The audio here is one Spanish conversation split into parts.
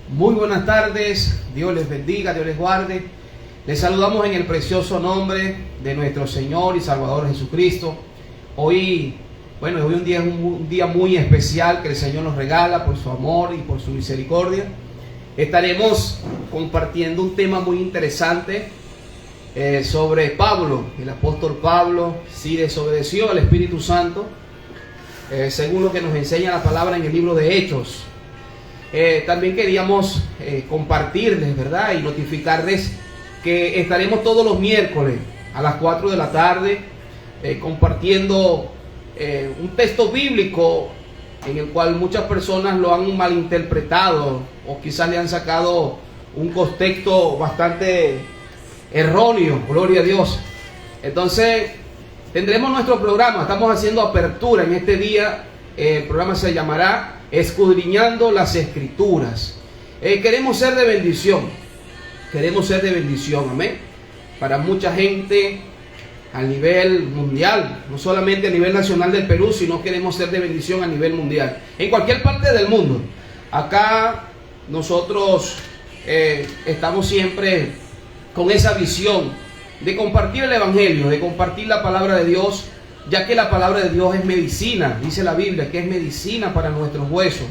Muy buenas tardes, Dios les bendiga, Dios les guarde. Les saludamos en el precioso nombre de nuestro Señor y Salvador Jesucristo. Hoy un día muy especial que el Señor nos regala por su amor y por su misericordia. Estaremos compartiendo un tema muy interesante sobre Pablo. El apóstol Pablo sí desobedeció al Espíritu Santo, según lo que nos enseña la palabra en el libro de Hechos. También queríamos compartirles, ¿verdad? Y notificarles que estaremos todos los miércoles a las 4 de la tarde compartiendo un texto bíblico en el cual muchas personas lo han malinterpretado o quizás le han sacado un contexto bastante erróneo, gloria a Dios. Entonces tendremos nuestro programa, estamos haciendo apertura en este día. El programa se llamará Escudriñando las Escrituras. Queremos ser de bendición, amén, para mucha gente a nivel mundial, no solamente a nivel nacional del Perú, sino queremos ser de bendición a nivel mundial, en cualquier parte del mundo. Acá nosotros estamos siempre con esa visión de compartir el Evangelio, de compartir la palabra de Dios, ya que la palabra de Dios es medicina, dice la Biblia, que es medicina para nuestros huesos.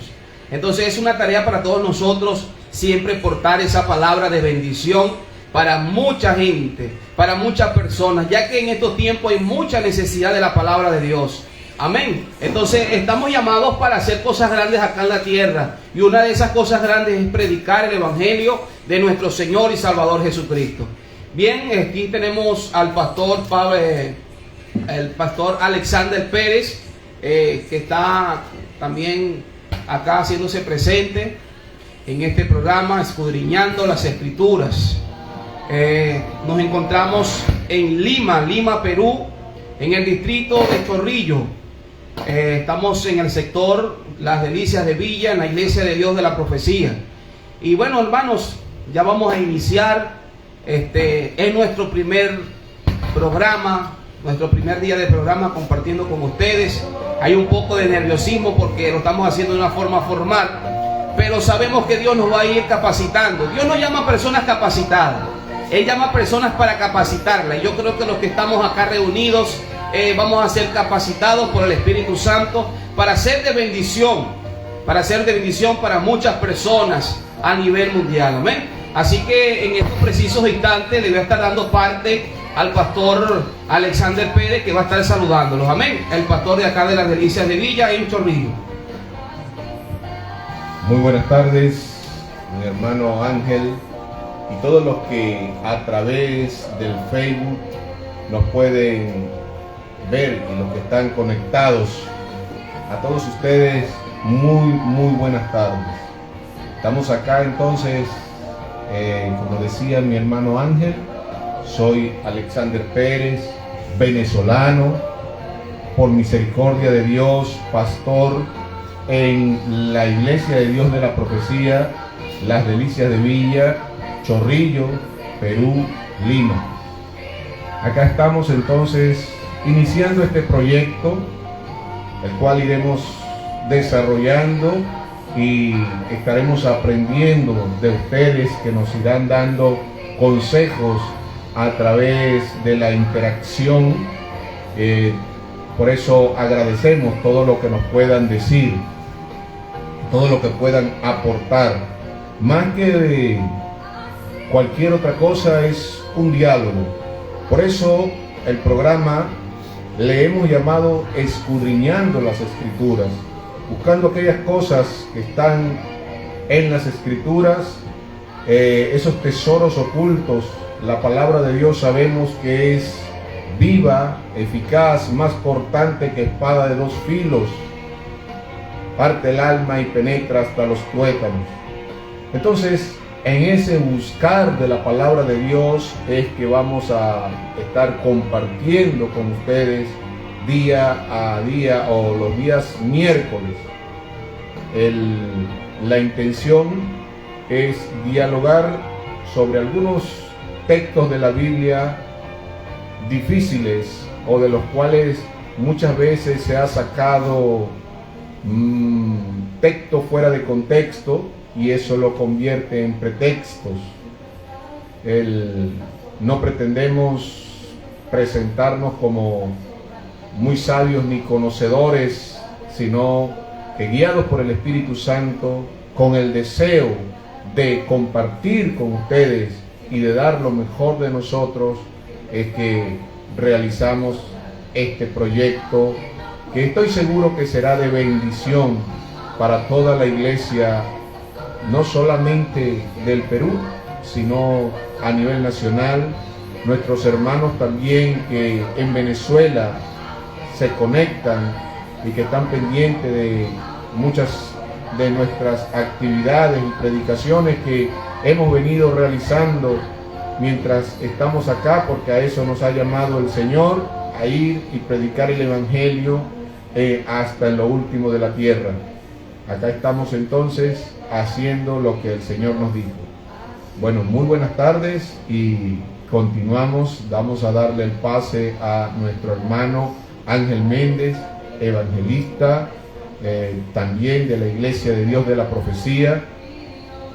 Entonces es una tarea para todos nosotros siempre portar esa palabra de bendición para mucha gente, para muchas personas, ya que en estos tiempos hay mucha necesidad de la palabra de Dios. Amén. Entonces estamos llamados para hacer cosas grandes acá en la tierra, y una de esas cosas grandes es predicar el Evangelio de nuestro Señor y Salvador Jesucristo. Bien, aquí tenemos al pastor Pablo, el pastor Alexander Pérez, que está también acá haciéndose presente en este programa, Escudriñando las Escrituras. Nos encontramos en Lima, Perú, en el distrito de Chorrillo. Estamos en el sector Las Delicias de Villa, en la Iglesia de Dios de la Profecía. Y bueno, hermanos, ya vamos a iniciar. Es nuestro primer programa, nuestro primer día de programa compartiendo con ustedes. Hay un poco de nerviosismo porque lo estamos haciendo de una forma formal, pero sabemos que Dios nos va a ir capacitando. Dios no llama a personas capacitadas, Él llama a personas para capacitarlas. Y yo creo que los que estamos acá reunidos vamos a ser capacitados por el Espíritu Santo para ser de bendición, para muchas personas a nivel mundial. Amén. Así que en estos precisos instantes le voy a estar dando parte al pastor Alexander Pérez, que va a estar saludándolos. Amén. El pastor de acá de las Delicias de Villa en Chorrillo. Muy buenas tardes, mi hermano Ángel y todos los que a través del Facebook nos pueden ver y los que están conectados. A todos ustedes, muy buenas tardes. Estamos acá entonces, como decía mi hermano Ángel, soy Alexander Pérez, venezolano, por misericordia de Dios, pastor en la Iglesia de Dios de la Profecía, Las Delicias de Villa, Chorrillo, Perú, Lima. Acá estamos entonces iniciando este proyecto, el cual iremos desarrollando y estaremos aprendiendo de ustedes, que nos irán dando consejos a través de la interacción. Por eso agradecemos todo lo que nos puedan decir, todo lo que puedan aportar. Más que de cualquier otra cosa, es un diálogo. Por eso el programa le hemos llamado Escudriñando las Escrituras, buscando aquellas cosas que están en las Escrituras, esos tesoros ocultos. La palabra de Dios sabemos que es viva, eficaz, más cortante que espada de dos filos, parte el alma y penetra hasta los tuétanos. Entonces, en ese buscar de la palabra de Dios es que vamos a estar compartiendo con ustedes día a día, o los días miércoles. La intención es dialogar sobre algunos textos de la Biblia difíciles, o de los cuales muchas veces se ha sacado texto fuera de contexto, y eso lo convierte en pretextos. No pretendemos presentarnos como muy sabios ni conocedores, sino que guiados por el Espíritu Santo, con el deseo de compartir con ustedes y de dar lo mejor de nosotros, es que realizamos este proyecto, que estoy seguro que será de bendición para toda la iglesia, no solamente del Perú, sino a nivel nacional. Nuestros hermanos también que en Venezuela se conectan y que están pendientes de muchas de nuestras actividades y predicaciones que hemos venido realizando mientras estamos acá, porque a eso nos ha llamado el Señor, a ir y predicar el Evangelio hasta en lo último de la tierra. Acá estamos entonces haciendo lo que el Señor nos dijo. Bueno, muy buenas tardes y continuamos. Vamos a darle el pase a nuestro hermano Ángel Méndez, evangelista, también de la Iglesia de Dios de la Profecía.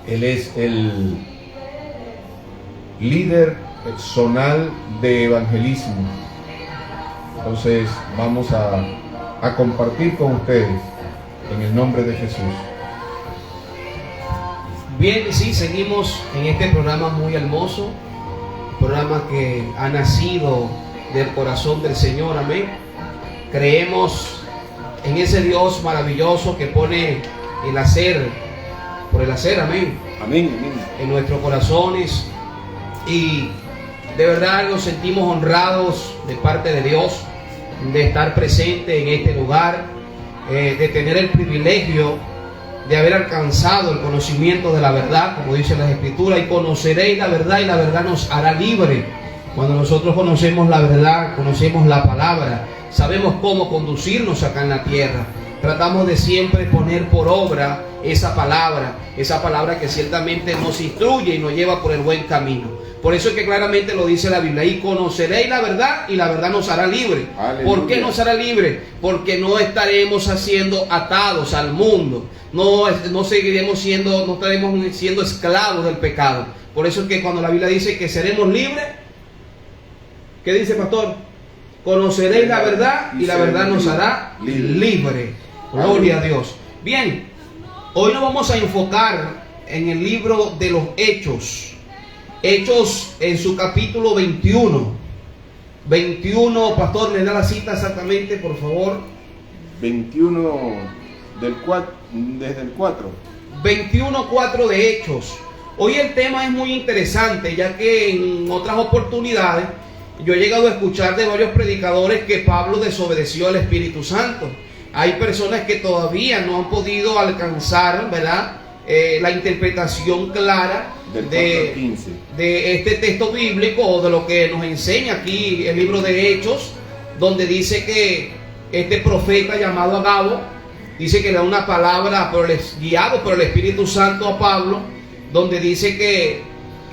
Él es el líder zonal de evangelismo. Entonces vamos a compartir con ustedes en el nombre de Jesús. Bien, sí, seguimos en este programa muy hermoso, programa que ha nacido del corazón del Señor, amén. Creemos en ese Dios maravilloso que pone el hacer por el hacer, amén. Amén, amén. En nuestros corazones, y de verdad nos sentimos honrados de parte de Dios de estar presente en este lugar, de tener el privilegio de haber alcanzado el conocimiento de la verdad, como dicen las Escrituras, y conoceréis la verdad y la verdad nos hará libre. Cuando nosotros conocemos la verdad, conocemos la palabra, sabemos cómo conducirnos acá en la tierra. Tratamos de siempre poner por obra esa palabra que ciertamente nos instruye y nos lleva por el buen camino. Por eso es que claramente lo dice la Biblia: y conoceréis la verdad y la verdad nos hará libre. Aleluya. ¿Por qué nos hará libre? Porque no estaremos siendo atados al mundo, no estaremos siendo esclavos del pecado. Por eso es que cuando la Biblia dice que seremos libres, ¿qué dice, pastor? Conoceréis la verdad y la verdad nos hará libre. Gloria a Dios. Bien, hoy nos vamos a enfocar en el libro de los Hechos. Hechos en su capítulo 21. 21, pastor, ¿me da la cita exactamente, por favor? 21 desde el 4. 21:4 de Hechos. Hoy el tema es muy interesante, ya que en otras oportunidades yo he llegado a escuchar de varios predicadores que Pablo desobedeció al Espíritu Santo. Hay personas que todavía no han podido alcanzar, ¿verdad?, la interpretación clara de este texto bíblico, o de lo que nos enseña aquí el libro de Hechos, donde dice que este profeta llamado Agabo dice que le da una palabra guiado por el Espíritu Santo a Pablo, donde dice que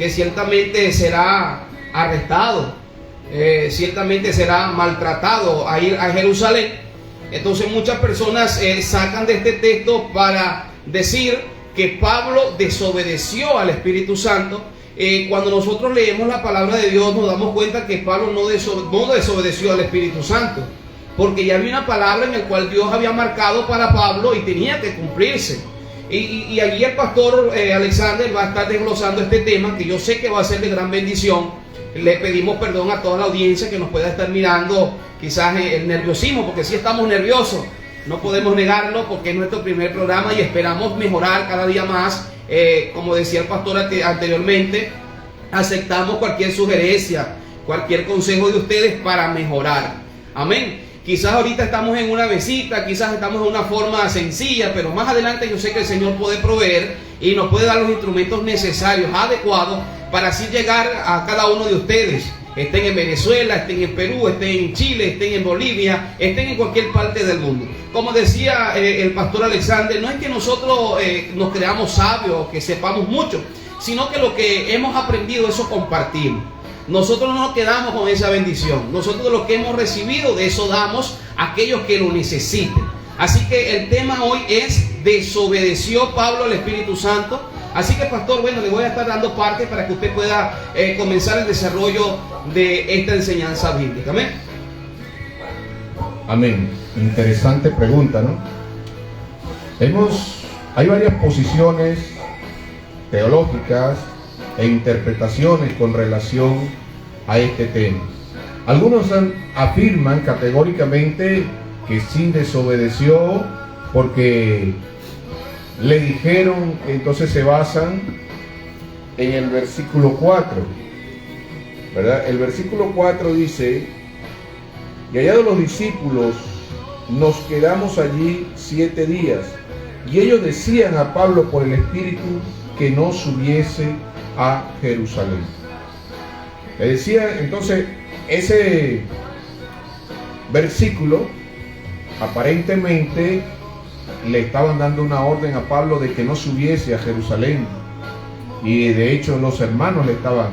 ciertamente será arrestado, ciertamente será maltratado a ir a Jerusalén. Entonces muchas personas sacan de este texto para decir que Pablo desobedeció al Espíritu Santo. Cuando nosotros leemos la palabra de Dios nos damos cuenta que Pablo no desobedeció al Espíritu Santo, porque ya había una palabra en la cual Dios había marcado para Pablo y tenía que cumplirse. Y allí el pastor Alexander va a estar desglosando este tema, que yo sé que va a ser de gran bendición. Le pedimos perdón a toda la audiencia que nos pueda estar mirando, quizás el nerviosismo, porque sí estamos nerviosos. No podemos negarlo porque es nuestro primer programa y esperamos mejorar cada día más. Como decía el pastor anteriormente, aceptamos cualquier sugerencia, cualquier consejo de ustedes para mejorar. Amén. Quizás ahorita estamos en una mesita, quizás estamos en una forma sencilla, pero más adelante yo sé que el Señor puede proveer y nos puede dar los instrumentos necesarios, adecuados, para así llegar a cada uno de ustedes. Estén en Venezuela, estén en Perú, estén en Chile, estén en Bolivia, estén en cualquier parte del mundo. Como decía el pastor Alexander, no es que nosotros nos creamos sabios, que sepamos mucho, sino que lo que hemos aprendido, eso compartimos. Nosotros no nos quedamos con esa bendición. Nosotros lo que hemos recibido, de eso damos a aquellos que lo necesiten. Así que el tema hoy es: desobedeció Pablo al Espíritu Santo. Así que, pastor, bueno, le voy a estar dando parte para que usted pueda comenzar el desarrollo de esta enseñanza bíblica. Amén. Amén. Interesante pregunta, ¿no? Hay varias posiciones teológicas e interpretaciones con relación a este tema. Algunos afirman categóricamente que sí desobedeció porque le dijeron, entonces se basan en el versículo 4, ¿verdad? El versículo 4 dice: y hallados los discípulos, nos quedamos allí 7 días, y ellos decían a Pablo por el Espíritu que no subiese a Jerusalén. Le decía, entonces, ese versículo aparentemente le estaban dando una orden a Pablo de que no subiese a Jerusalén, y de hecho los hermanos le estaban,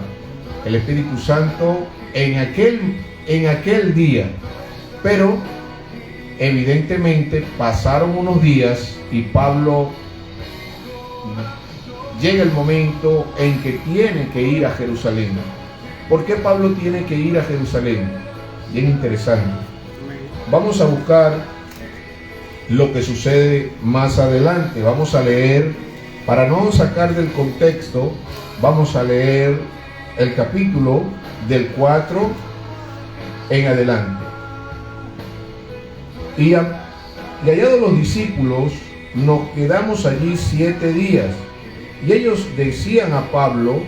el Espíritu Santo en aquel día, pero evidentemente pasaron unos días y Pablo llega el momento en que tiene que ir a Jerusalén. ¿Por qué Pablo tiene que ir a Jerusalén? Bien interesante. Vamos a buscar lo que sucede más adelante. Vamos a leer, para no sacar del contexto, vamos a leer el capítulo del 4 en adelante. Y hallados los discípulos, nos quedamos allí 7 días, y ellos decían a Pablo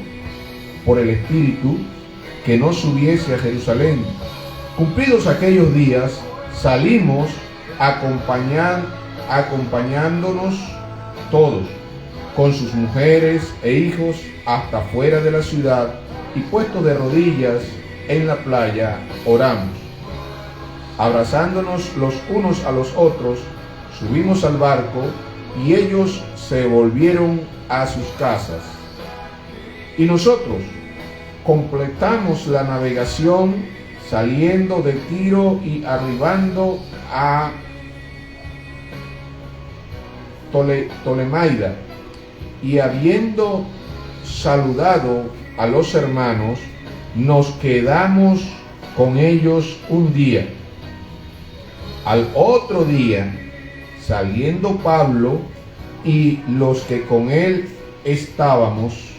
por el Espíritu que no subiese a Jerusalén. Cumplidos aquellos días, salimos acompañándonos todos, con sus mujeres e hijos, hasta fuera de la ciudad, y puestos de rodillas en la playa, oramos. Abrazándonos los unos a los otros, subimos al barco, y ellos se volvieron a sus casas. Y nosotros completamos la navegación, saliendo de Tiro y arribando a Tolemaida, y habiendo saludado a los hermanos, nos quedamos con ellos un día. Al otro día, saliendo Pablo y los que con él estábamos,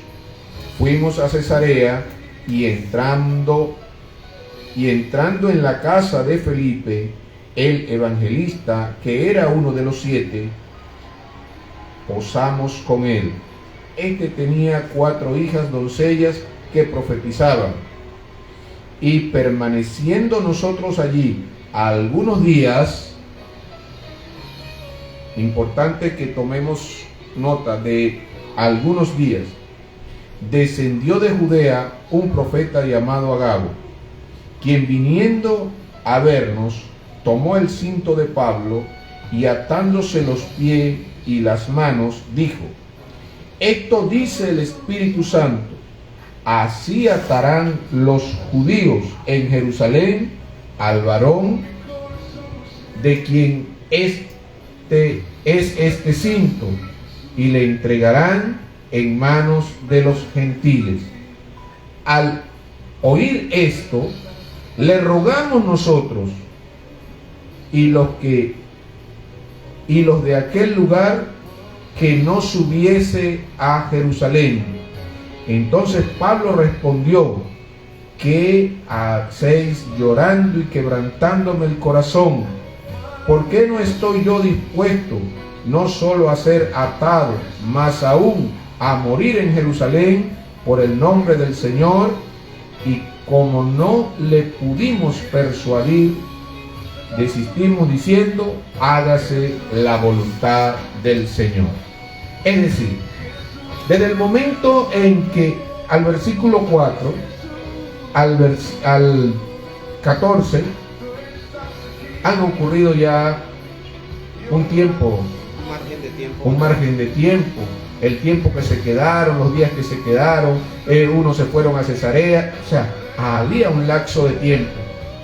fuimos a Cesarea, y entrando en la casa de Felipe, el evangelista, que era uno de los 7, posamos con él. Este tenía 4 hijas doncellas que profetizaban. Y permaneciendo nosotros allí algunos días, importante que tomemos nota de algunos días, descendió de Judea un profeta llamado Agabo, quien viniendo a vernos, tomó el cinto de Pablo, y atándose los pies y las manos, dijo: esto dice el Espíritu Santo, así atarán los judíos en Jerusalén al varón de quien es este cinto, y le entregarán en manos de los gentiles. Al oír esto, le rogamos nosotros y los de aquel lugar que no subiese a Jerusalén. Entonces Pablo respondió: ¿qué hacéis llorando y quebrantándome el corazón? ¿Por qué no estoy yo dispuesto no solo a ser atado, mas aún a morir en Jerusalén por el nombre del Señor? Y como no le pudimos persuadir, desistimos diciendo: hágase la voluntad del Señor. Es decir, desde el momento en que al versículo 4 al 14 han ocurrido ya un margen de tiempo, el tiempo que se quedaron, los días que se quedaron, unos se fueron a Cesarea, o sea, había un lapso de tiempo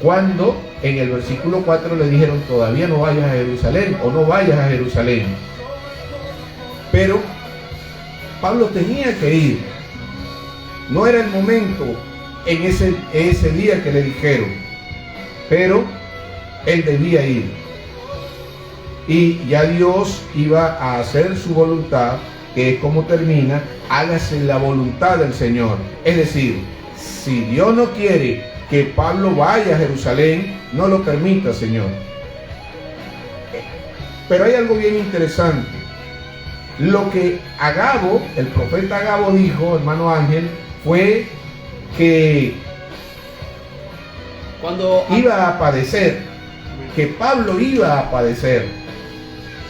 cuando en el versículo 4 le dijeron: todavía no vayas a Jerusalén, o no vayas a Jerusalén. Pero Pablo tenía que ir. No era el momento en ese día que le dijeron, pero él debía ir. Y ya Dios iba a hacer su voluntad, que es como termina: hágase la voluntad del Señor. Es decir, si Dios no quiere que Pablo vaya a Jerusalén, no lo permita, Señor. Pero hay algo bien interesante. Lo que Agabo, el profeta Agabo, dijo, hermano Ángel, fue que cuando iba a padecer, que Pablo iba a padecer,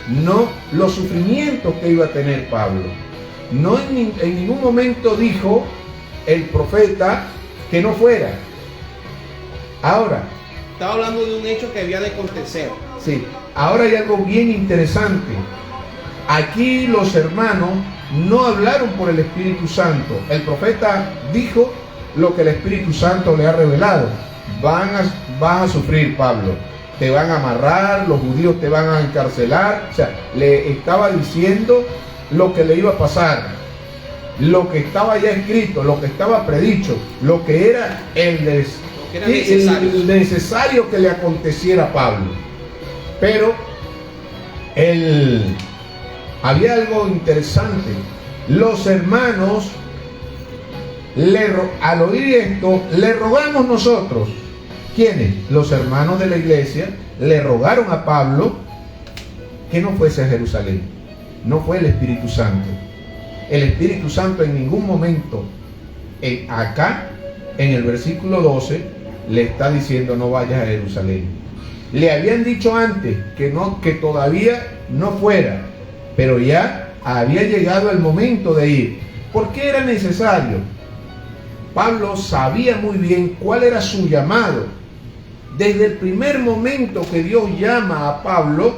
no los sufrimientos que iba a tener Pablo. No en ningún momento dijo el profeta que no fuera. Ahora, estaba hablando de un hecho que había de acontecer. Sí, ahora hay algo bien interesante. Aquí los hermanos no hablaron por el Espíritu Santo. El profeta dijo lo que el Espíritu Santo le ha revelado. Vas a sufrir, Pablo. Te van a amarrar, los judíos te van a encarcelar. O sea, le estaba diciendo lo que le iba a pasar, lo que estaba ya escrito, lo que estaba predicho, lo que era el necesario que le aconteciera a Pablo. Pero había algo interesante. Los hermanos, al oír esto, le rogamos nosotros. ¿Quiénes? Los hermanos de la iglesia le rogaron a Pablo que no fuese a Jerusalén. No fue el Espíritu Santo. El Espíritu Santo en ningún momento, acá en el versículo 12, le está diciendo: no vayas a Jerusalén. Le habían dicho antes que todavía no fuera, pero ya había llegado el momento de ir. ¿Por qué era necesario? Pablo sabía muy bien cuál era su llamado. Desde el primer momento que Dios llama a Pablo,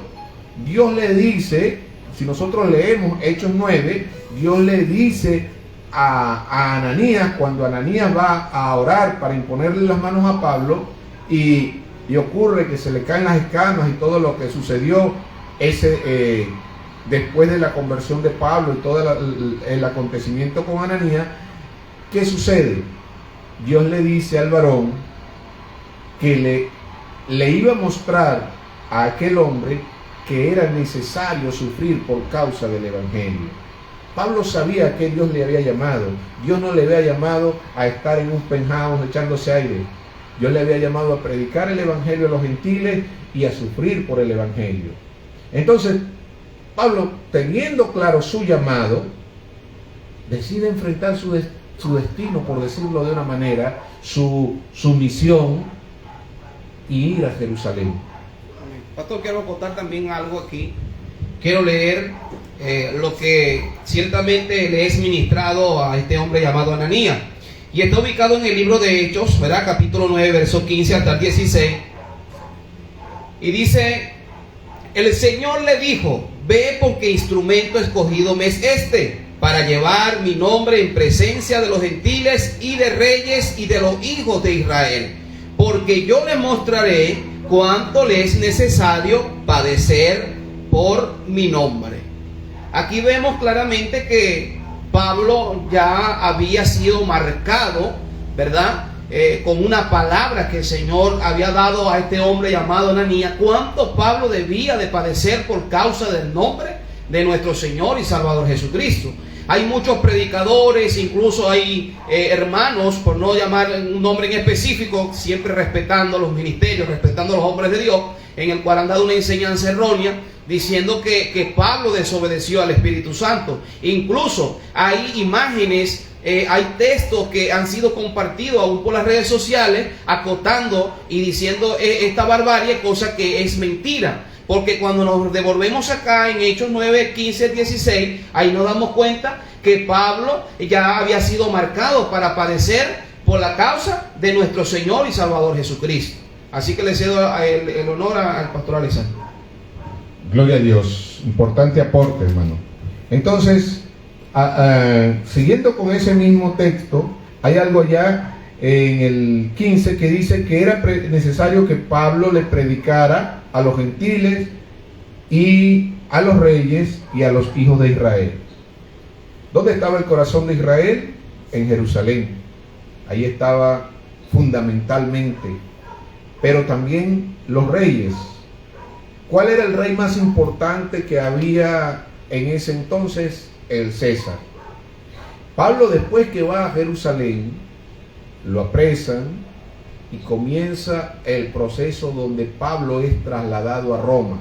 Dios le dice, si nosotros leemos Hechos 9, Dios le dice a Ananías, cuando Ananías va a orar para imponerle las manos a Pablo, y ocurre que se le caen las escamas y todo lo que sucedió después de la conversión de Pablo y todo el acontecimiento con Ananías. ¿Qué sucede? Dios le dice al varón que le iba a mostrar a aquel hombre que era necesario sufrir por causa del Evangelio. Pablo sabía que Dios le había llamado. Dios no le había llamado a estar en un penthouse echándose aire. Dios le había llamado a predicar el Evangelio a los gentiles y a sufrir por el Evangelio. Entonces, Pablo, teniendo claro su llamado, decide enfrentar su destino, por decirlo de una manera, su misión, y ir a Jerusalén. Pastor, quiero contar también algo aquí. Quiero leer lo que ciertamente le es ministrado a este hombre llamado Ananías. Y está ubicado en el libro de Hechos, ¿verdad? Capítulo 9, verso 15 hasta el 16. Y dice: el Señor le dijo: ve, porque instrumento escogido me es este, para llevar mi nombre en presencia de los gentiles y de reyes y de los hijos de Israel, porque yo le mostraré cuánto le es necesario padecer por mi nombre. Aquí vemos claramente que Pablo ya había sido marcado, ¿verdad? Con una palabra que el Señor había dado a este hombre llamado Ananías, cuánto Pablo debía de padecer por causa del nombre de nuestro Señor y Salvador Jesucristo. Hay muchos predicadores, incluso hay hermanos, por no llamar un nombre en específico, siempre respetando los ministerios, respetando a los hombres de Dios, en el cual han dado una enseñanza errónea, diciendo que Pablo desobedeció al Espíritu Santo. Incluso hay imágenes, hay textos que han sido compartidos aún por las redes sociales, acotando y diciendo esta barbarie, cosa que es mentira. Porque cuando nos devolvemos acá en Hechos 9, 15, 16, ahí nos damos cuenta que Pablo ya había sido marcado para padecer por la causa de nuestro Señor y Salvador Jesucristo. Así que le cedo el honor al pastor Alessandro. Gloria a Dios. Importante aporte, hermano. Entonces, siguiendo con ese mismo texto, hay algo ya en el 15, que dice que era necesario que Pablo le predicara a los gentiles y a los reyes y a los hijos de Israel. ¿Dónde estaba el corazón de Israel? En Jerusalén. Ahí estaba fundamentalmente. Pero también los reyes. ¿Cuál era el rey más importante que había en ese entonces? El César. Pablo, después que va a Jerusalén, lo apresan y comienza el proceso donde Pablo es trasladado a Roma.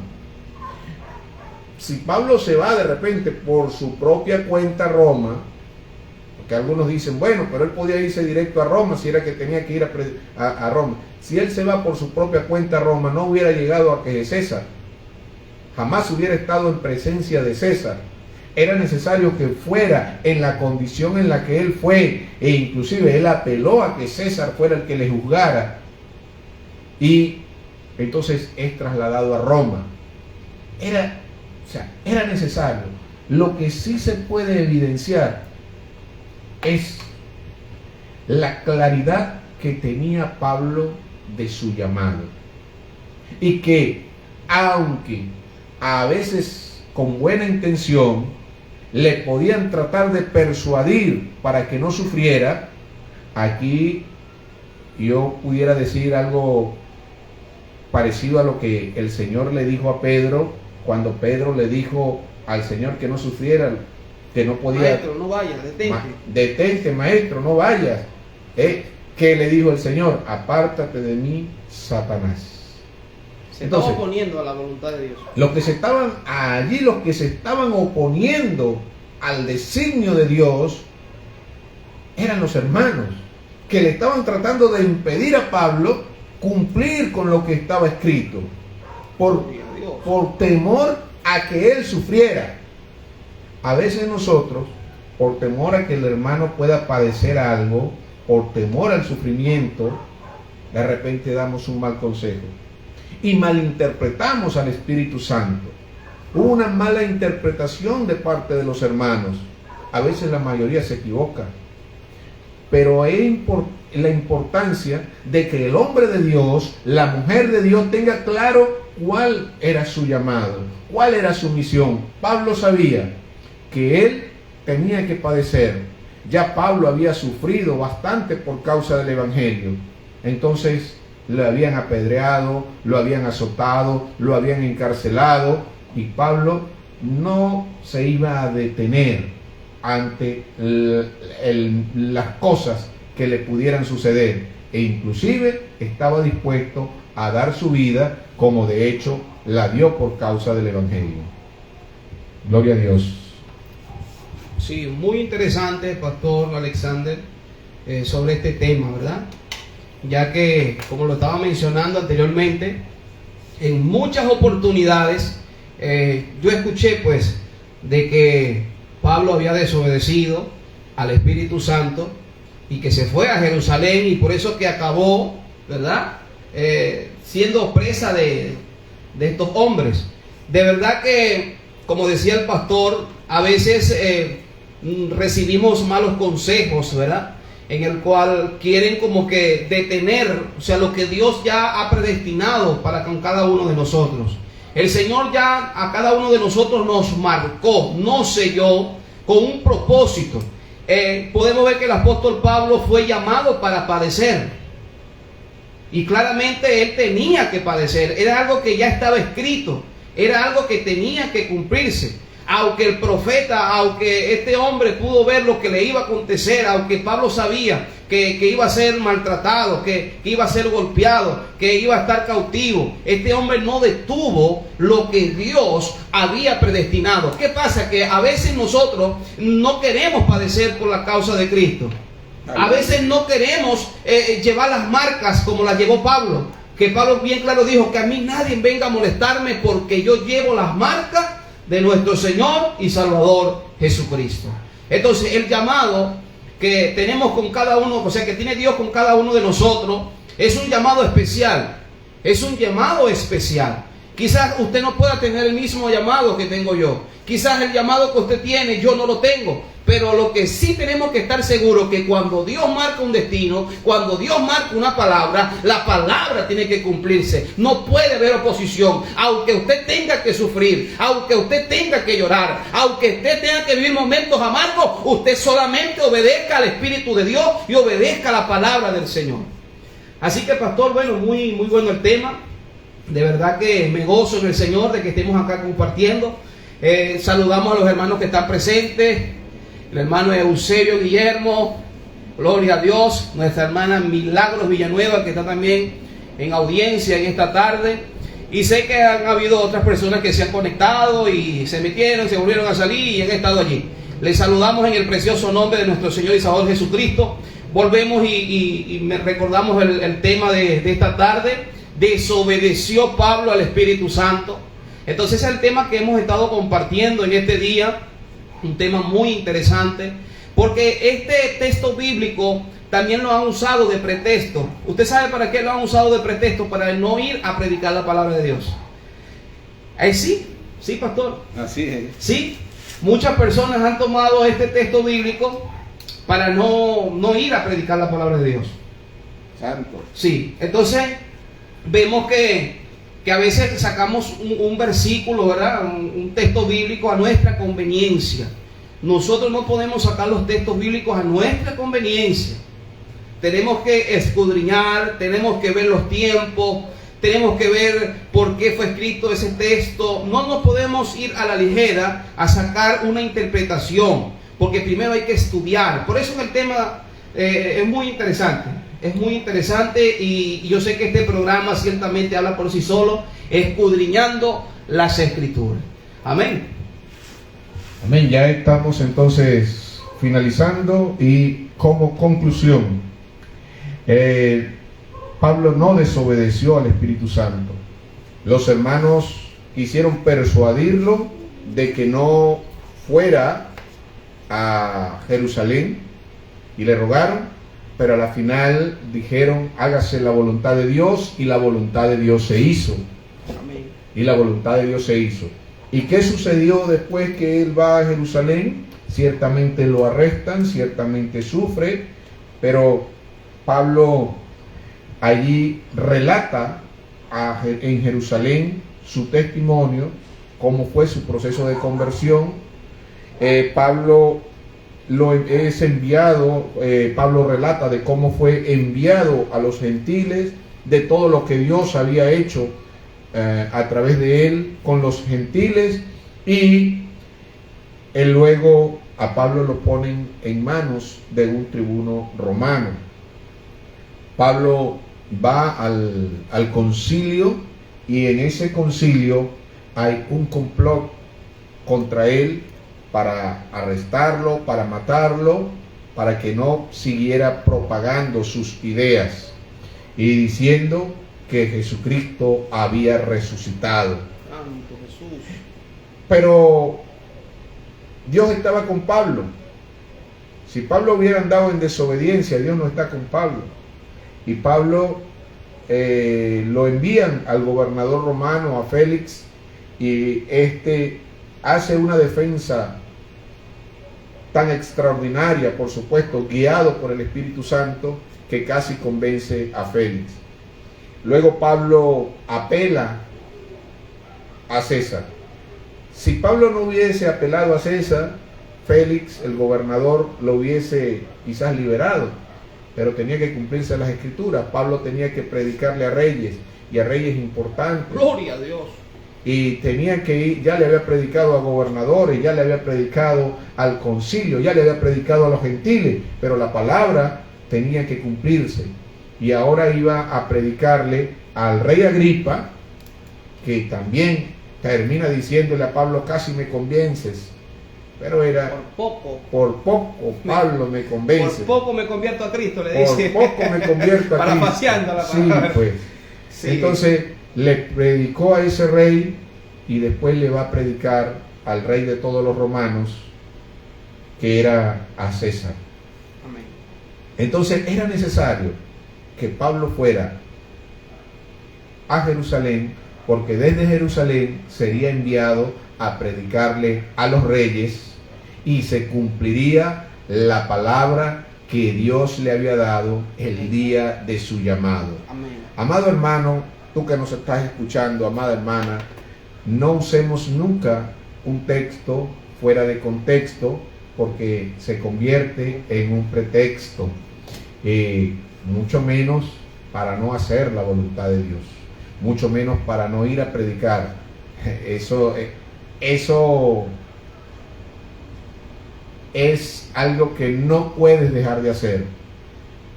Si Pablo se va de repente por su propia cuenta a Roma, porque algunos dicen, bueno, pero él podía irse directo a Roma si era que tenía que ir a Roma. Si él se va por su propia cuenta a Roma, no hubiera llegado a que César, jamás hubiera estado en presencia de César. Era necesario que fuera en la condición en la que él fue, e inclusive él apeló a que César fuera el que le juzgara, y entonces es trasladado a Roma. Era necesario. Lo que sí se puede evidenciar es la claridad que tenía Pablo de su llamado, y que aunque a veces con buena intención le podían tratar de persuadir para que no sufriera, aquí yo pudiera decir algo parecido a lo que el Señor le dijo a Pedro, cuando Pedro le dijo al Señor que no sufriera, que no podía. Maestro, no vayas, detente. Detente, maestro, no vayas. ¿Qué le dijo el Señor? Apártate de mí, Satanás. Se estaba oponiendo a la voluntad de Dios. Los que se estaban oponiendo al designio de Dios eran los hermanos, que le estaban tratando de impedir a Pablo cumplir con lo que estaba escrito, por temor a que él sufriera. A veces nosotros, por temor a que el hermano pueda padecer algo, por temor al sufrimiento, de repente damos un mal consejo y malinterpretamos al Espíritu Santo. Hubo una mala interpretación de parte de los hermanos. A veces la mayoría se equivoca, pero es la importancia de que el hombre de Dios, la mujer de Dios, tenga claro cuál era su llamado, cuál era su misión. Pablo sabía que él tenía que padecer. Ya Pablo había sufrido bastante por causa del Evangelio. Entonces lo habían apedreado, lo habían azotado, lo habían encarcelado, y Pablo no se iba a detener ante las cosas que le pudieran suceder, e inclusive estaba dispuesto a dar su vida, como de hecho la dio por causa del Evangelio. Gloria a Dios. Sí, muy interesante, Pastor Alexander, sobre este tema, ¿verdad? Ya que, como lo estaba mencionando anteriormente, en muchas oportunidades yo escuché pues de que Pablo había desobedecido al Espíritu Santo y que se fue a Jerusalén, y por eso que acabó, ¿verdad?, siendo presa de estos hombres. De verdad que, como decía el pastor, a veces recibimos malos consejos, ¿verdad?, en el cual quieren como que detener, o sea, lo que Dios ya ha predestinado para con cada uno de nosotros. El Señor ya a cada uno de nosotros nos marcó, nos selló con un propósito. Podemos ver que el apóstol Pablo fue llamado para padecer, y claramente él tenía que padecer. Era algo que ya estaba escrito, era algo que tenía que cumplirse. Aunque el profeta, aunque este hombre pudo ver lo que le iba a acontecer, aunque Pablo sabía que iba a ser maltratado, que iba a ser golpeado, que iba a estar cautivo, este hombre no detuvo lo que Dios había predestinado. ¿Qué pasa? Que a veces nosotros no queremos padecer por la causa de Cristo. A veces no queremos llevar las marcas como las llevó Pablo. Que Pablo bien claro dijo que a mí nadie venga a molestarme, porque yo llevo las marcas de nuestro Señor y Salvador Jesucristo. Entonces el llamado que tenemos con cada uno, o sea, que tiene Dios con cada uno de nosotros, es un llamado especial. Es un llamado especial. Quizás usted no pueda tener el mismo llamado que tengo yo. Quizás el llamado que usted tiene yo no lo tengo. Pero lo que sí tenemos que estar seguros que cuando Dios marca un destino, cuando Dios marca una palabra, la palabra tiene que cumplirse. No puede haber oposición. Aunque usted tenga que sufrir, aunque usted tenga que llorar, aunque usted tenga que vivir momentos amargos, usted solamente obedezca al Espíritu de Dios y obedezca a la palabra del Señor. Así que, pastor, bueno, muy bueno el tema. De verdad que me gozo en el Señor de que estemos acá compartiendo. Saludamos a los hermanos que están presentes. El hermano Eusebio Guillermo, gloria a Dios. Nuestra hermana Milagros Villanueva, que está también en audiencia en esta tarde. Y sé que han habido otras personas que se han conectado y se metieron, se volvieron a salir y han estado allí. Les saludamos en el precioso nombre de nuestro Señor y Salvador Jesucristo. Volvemos y recordamos el tema de esta tarde. Desobedeció Pablo al Espíritu Santo. Entonces es el tema que hemos estado compartiendo en este día. Un tema muy interesante, porque este texto bíblico también lo han usado de pretexto. ¿Usted sabe para qué lo han usado de pretexto? Para no ir a predicar la palabra de Dios. Sí, pastor. Así es. Sí, muchas personas han tomado este texto bíblico para no ir a predicar la palabra de Dios. Santo. Sí, entonces vemos que a veces sacamos un versículo, ¿verdad? Un texto bíblico a nuestra conveniencia. Nosotros no podemos sacar los textos bíblicos a nuestra conveniencia. Tenemos que escudriñar, tenemos que ver los tiempos, tenemos que ver por qué fue escrito ese texto. No nos podemos ir a la ligera a sacar una interpretación, porque primero hay que estudiar. Por eso el tema es muy interesante. Es muy interesante y yo sé que este programa ciertamente habla por sí solo, escudriñando las Escrituras. Amén. Amén. Ya estamos entonces finalizando y como conclusión, Pablo no desobedeció al Espíritu Santo. Los hermanos quisieron persuadirlo de que no fuera a Jerusalén y le rogaron. Pero a la final dijeron, hágase la voluntad de Dios, y la voluntad de Dios se hizo. Amén. Y la voluntad de Dios se hizo. ¿Y qué sucedió después que él va a Jerusalén? Ciertamente lo arrestan, ciertamente sufre, pero Pablo allí relata en Jerusalén su testimonio, cómo fue su proceso de conversión. Pablo relata de cómo fue enviado a los gentiles, de todo lo que Dios había hecho a través de él con los gentiles, y él luego a Pablo lo ponen en manos de un tribuno romano. Pablo va al concilio, y en ese concilio hay un complot contra él para arrestarlo, para matarlo, para que no siguiera propagando sus ideas y diciendo que Jesucristo había resucitado. Santo Jesús. Pero Dios estaba con Pablo. Si Pablo hubiera andado en desobediencia, Dios no está con Pablo. Y Pablo lo envían al gobernador romano, a Félix, y este hace una defensa tan extraordinaria, por supuesto, guiado por el Espíritu Santo, que casi convence a Félix. Luego Pablo apela a César. Si Pablo no hubiese apelado a César, Félix, el gobernador, lo hubiese quizás liberado, pero tenía que cumplirse las Escrituras. Pablo tenía que predicarle a reyes, y a reyes importantes. Gloria a Dios. Y tenía que ir, ya le había predicado a gobernadores, ya le había predicado al concilio, ya le había predicado a los gentiles, pero la palabra tenía que cumplirse. Y ahora iba a predicarle al rey Agripa, que también termina diciéndole a Pablo, casi me convences, pero era por poco Pablo me convence. Por poco me convierto a Cristo, le dice. Por poco me convierto a Cristo. Parafaseando la palabra. Sí, pues. Sí. Entonces le predicó a ese rey, y después le va a predicar al rey de todos los romanos, que era a César. Amén. Entonces era necesario que Pablo fuera a Jerusalén, porque desde Jerusalén sería enviado a predicarle a los reyes, y se cumpliría la palabra que Dios le había dado el día de su llamado. Amén. Amado hermano, tú que nos estás escuchando, amada hermana, no usemos nunca un texto fuera de contexto, porque se convierte en un pretexto, mucho menos para no hacer la voluntad de Dios, mucho menos para no ir a predicar. Eso es algo que no puedes dejar de hacer.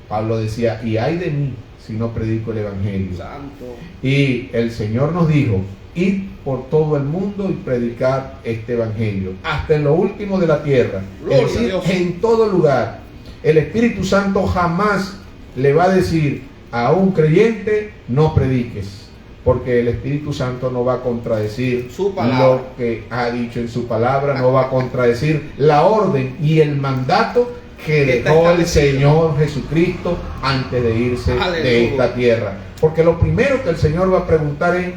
Pablo decía, y ay de mí si no predico el evangelio. Santo. Y el Señor nos dijo, id por todo el mundo y predicad este evangelio hasta en lo último de la tierra. Gloria Es decir, a Dios. en todo lugar. El Espíritu Santo jamás le va a decir a un creyente, no prediques, porque el Espíritu Santo no va a contradecir Su palabra. lo que ha dicho en su palabra, no va a contradecir la orden y el mandato que dejó el Señor Jesucristo antes de irse Aleluya. de esta tierra. Porque lo primero que el Señor va a preguntar es,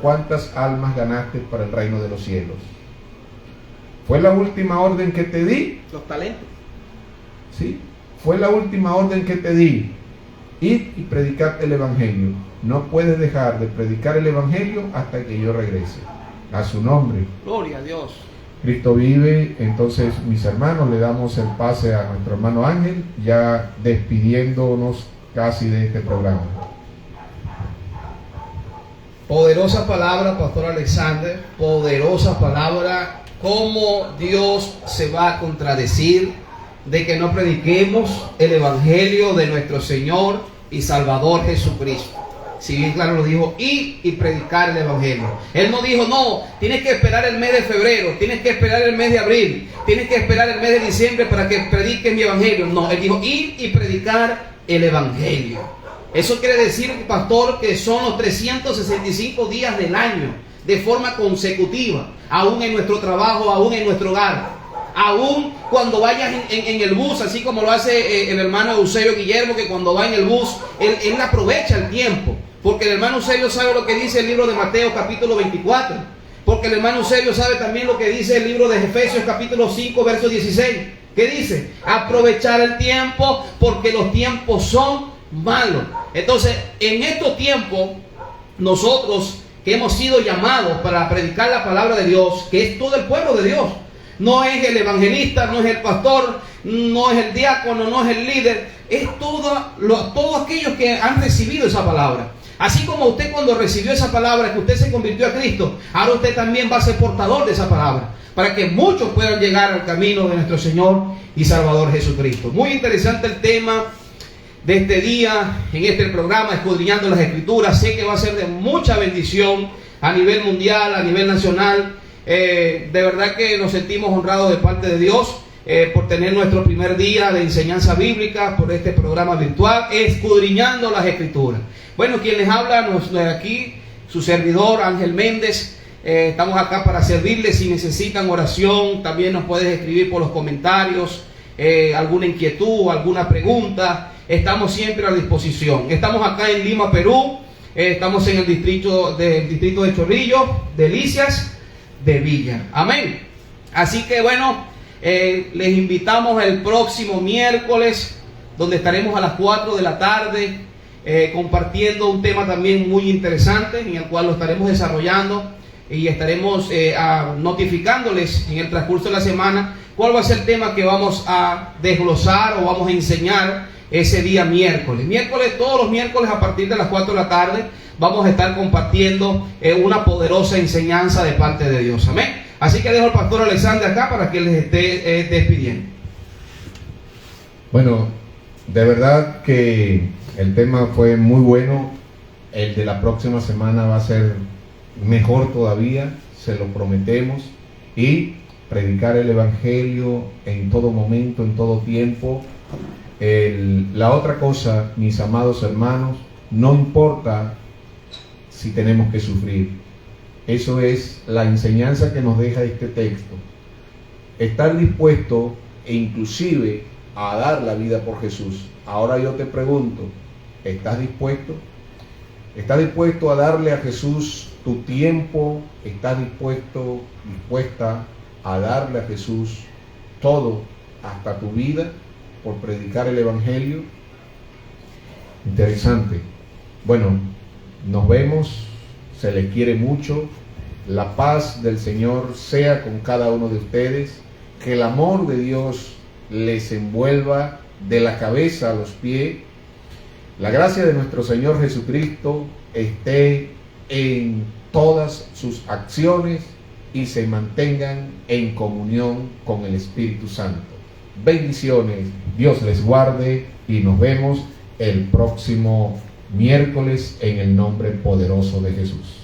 ¿cuántas almas ganaste para el reino de los cielos? ¿Fue la última orden que te di? Los talentos. Sí, fue la última orden que te di. Id y predicad el evangelio. No puedes dejar de predicar el evangelio hasta que yo regrese. A su nombre. Gloria a Dios. Cristo vive. Entonces, mis hermanos, le damos el pase a nuestro hermano Ángel, ya despidiéndonos casi de este programa. Poderosa palabra, Pastor Alexander, poderosa palabra. Cómo Dios se va a contradecir de que no prediquemos el evangelio de nuestro Señor y Salvador Jesucristo. Si bien claro lo dijo, ir y predicar el evangelio. Él no dijo, no, tienes que esperar el mes de febrero, tienes que esperar el mes de abril, tienes que esperar el mes de diciembre para que prediques mi evangelio. No, él dijo, ir y predicar el evangelio. Eso quiere decir, pastor, que son los 365 días del año, de forma consecutiva, aún en nuestro trabajo, aún en nuestro hogar, aún cuando vayas en el bus, así como lo hace el hermano Eusebio Guillermo, que cuando va en el bus, él aprovecha el tiempo, porque el hermano Eusebio sabe lo que dice el libro de Mateo capítulo 24, porque el hermano Eusebio sabe también lo que dice el libro de Efesios capítulo 5 verso 16, que dice, aprovechar el tiempo porque los tiempos son malos. Entonces, en estos tiempos, nosotros que hemos sido llamados para predicar la palabra de Dios, que es todo el pueblo de Dios, no es el evangelista, no es el pastor, no es el diácono, no es el líder, es todos aquellos que han recibido esa palabra. Así como usted cuando recibió esa palabra, que usted se convirtió a Cristo, ahora usted también va a ser portador de esa palabra, para que muchos puedan llegar al camino de nuestro Señor y Salvador Jesucristo. Muy interesante el tema de este día, en este programa, escudriñando las Escrituras. Sé que va a ser de mucha bendición a nivel mundial, a nivel nacional. De verdad que nos sentimos honrados de parte de Dios por tener nuestro primer día de enseñanza bíblica por este programa virtual, escudriñando las Escrituras. Bueno, quien les habla aquí, su servidor Ángel Méndez. Estamos acá para servirles. Si necesitan oración, también nos puedes escribir por los comentarios, alguna inquietud, alguna pregunta. Estamos siempre a disposición. Estamos acá en Lima, Perú. Estamos en el distrito de Chorrillos, Delicias de Villa. Amén. Así que bueno, les invitamos el próximo miércoles, donde estaremos a las 4 de la tarde compartiendo un tema también muy interesante, en el cual lo estaremos desarrollando y estaremos notificándoles en el transcurso de la semana cuál va a ser el tema que vamos a desglosar o vamos a enseñar ese día miércoles. Todos los miércoles a partir de las 4 de la tarde vamos a estar compartiendo una poderosa enseñanza de parte de Dios. Amén. Así que dejo al pastor Alexander acá para que les esté despidiendo. Bueno, de verdad que el tema fue muy bueno. El de la próxima semana va a ser mejor todavía, se lo prometemos. Y predicar el evangelio en todo momento, en todo tiempo. La otra cosa, mis amados hermanos, no importa si tenemos que sufrir. Eso es la enseñanza que nos deja este texto. Estar dispuesto e inclusive a dar la vida por Jesús. Ahora yo te pregunto, ¿estás dispuesto? ¿Estás dispuesto a darle a Jesús tu tiempo? ¿Estás dispuesta a darle a Jesús todo, hasta tu vida, por predicar el Evangelio. Interesante. Bueno, nos vemos, se les quiere mucho. La paz del Señor sea con cada uno de ustedes. Que el amor de Dios les envuelva de la cabeza a los pies. La gracia de nuestro Señor Jesucristo esté en todas sus acciones y se mantengan en comunión con el Espíritu Santo. Bendiciones, Dios les guarde y nos vemos el próximo miércoles en el nombre poderoso de Jesús.